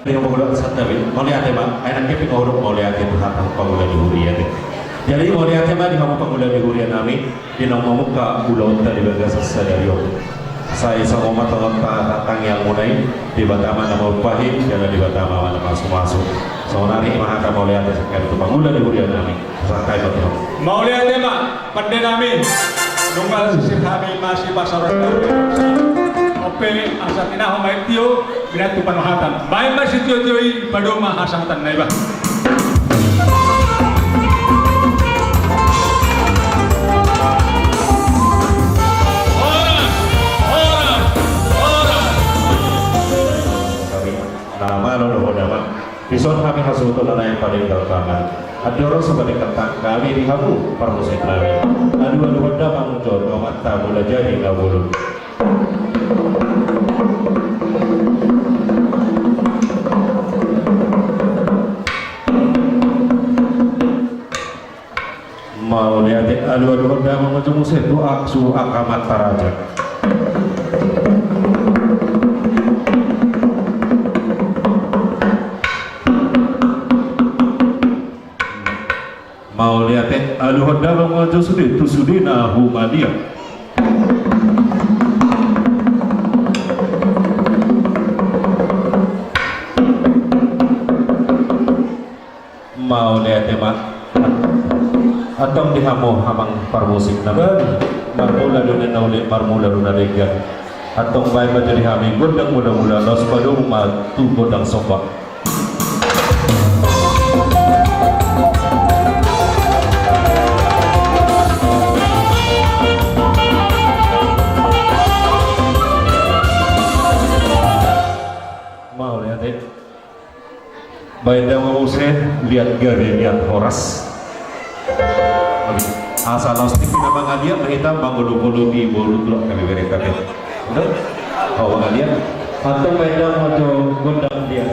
Yang mengulang satu David, mau lihat tema, enaknya pengurus mau lihat itu hatang pengulang di hurian. Jadi mau lihat tema di kamu pengulang di hurian kami di nomor muka ulau tadi bagas sadario. Saya sama mata-mata datang yang mulai di Batama nama Pahit, jalan di Batama nama masuk. Seorang ini mahaka mau lihat sekarang itu pengulang di hurian kami. Sakai betul. Mau lihat tema, pada kami nunggal sisir kami masih pasar Ope asa kina humay tiyo binatu panuhatan. Baik masih tiyo pada mah asahatan na iba. Kami nama lalu nama. Bison kami hasutul na yang paling terbangan. Adoro sebagai kentang kami di habu permusik kami. Adu benda mangujur mata mula jadi ngabulun. Mau lihat adu benda mangujur musik itu aksu akamat taraja. Mau lihat alu honda mengaju sudi tu sudi na humadia. Mau lihat mak atong dihamo hamang parmusik naman marmula dunia naulit marmula dunia legan atong bay menjadi hami gondang mula-mula los padung ma tu gondang sopak. Baik dah mengusir lihat gari lihat horas. Asal nostik tidak mengalir menghitam bangun di bolu dulu kami beri kami. Betul? Oh mengalir. Atau baik dah mau gondang dia.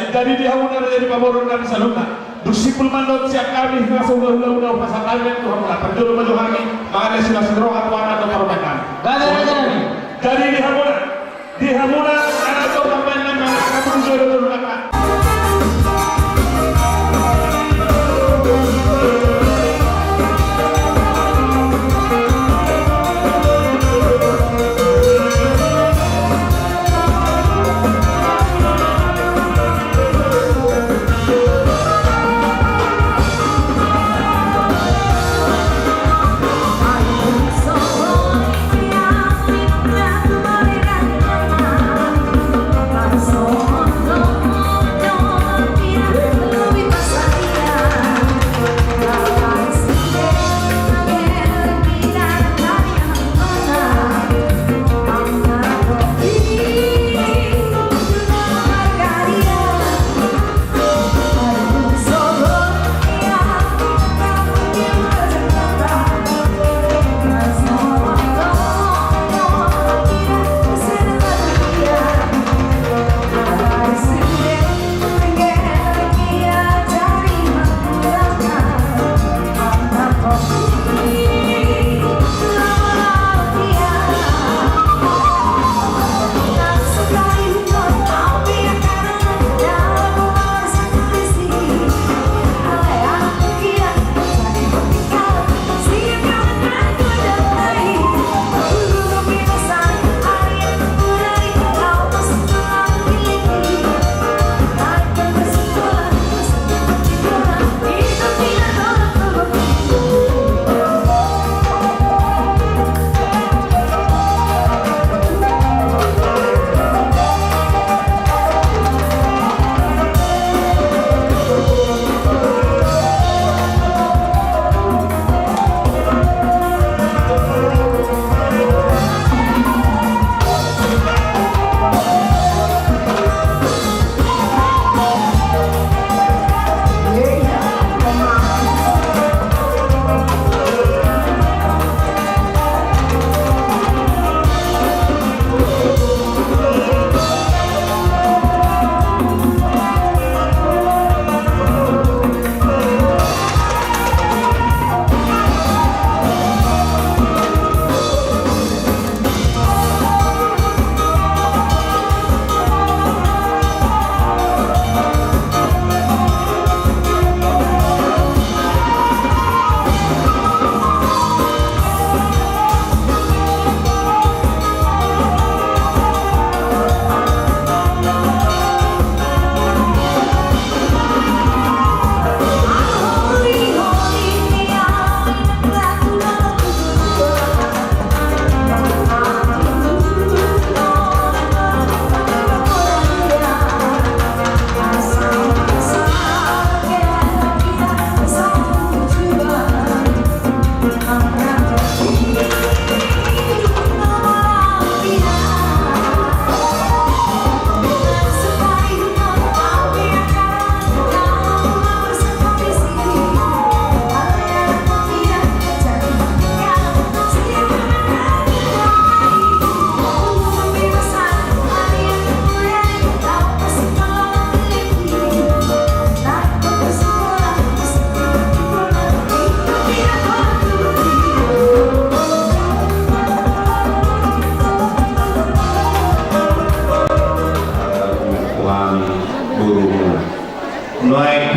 Dari dia unar dari pamorun kami saluna. Dusipul mandot siap kami ngasih ulah pasal kami itu hamla. Perjuru maju kami makanya sila sedro atuan atau karumakan. Dari di hamuna karena itu pemain nama kamu jodoh nama.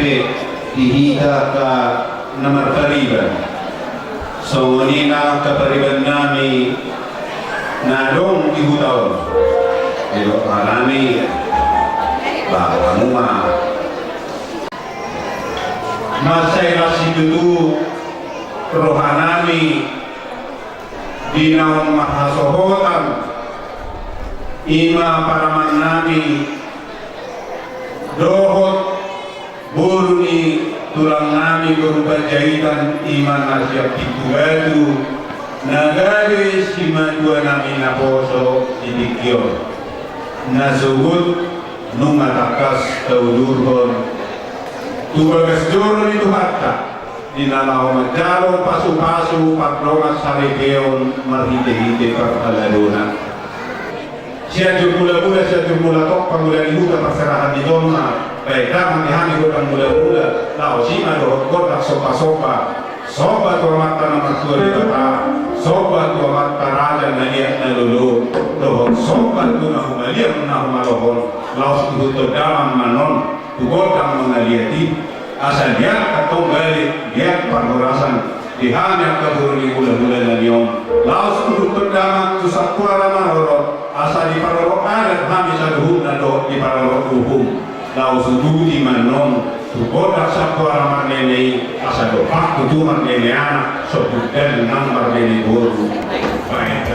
pe dihita ka nomor pariban. So nina kapariban nami na dong ihutaw. Pero alami ba kamuma masaya sidudu rohanami dinaon mahasohotan ima paraman nami dohot buruni tulang nami berubah jahitan iman nasiap tituadu nagari sima dua nami naposo idikyo nasugut numatakas taudurhon tubagas doron itu hatta dinalaw majaro pasu-pasu patlongas sarikeon marhite-hite perhaladona siya jumula-mula siya jumula-tok pangulan ihuta paserahan di doma baik damang ihani ko pangulan-mula lao sima dohot kotak sopa-sopa sopa tua mata nama tua di bata sopa tua mata raja na liat na lulu dohot sopa tua na humaliam na humalohon laos ihuto dalam manon tugodang mengaliati asal lihat atau balik lihat perhorasan dihanyak keburuni bulan-bulan na liyon laos ihuto dalam tusap kuara manoro asal di parorok adat hamis aduhum na do di parorok hukum laos ududi manon tukodak sabtu alamat nene asa dopak tutuman nene anak sebutkan nomor nene guru baik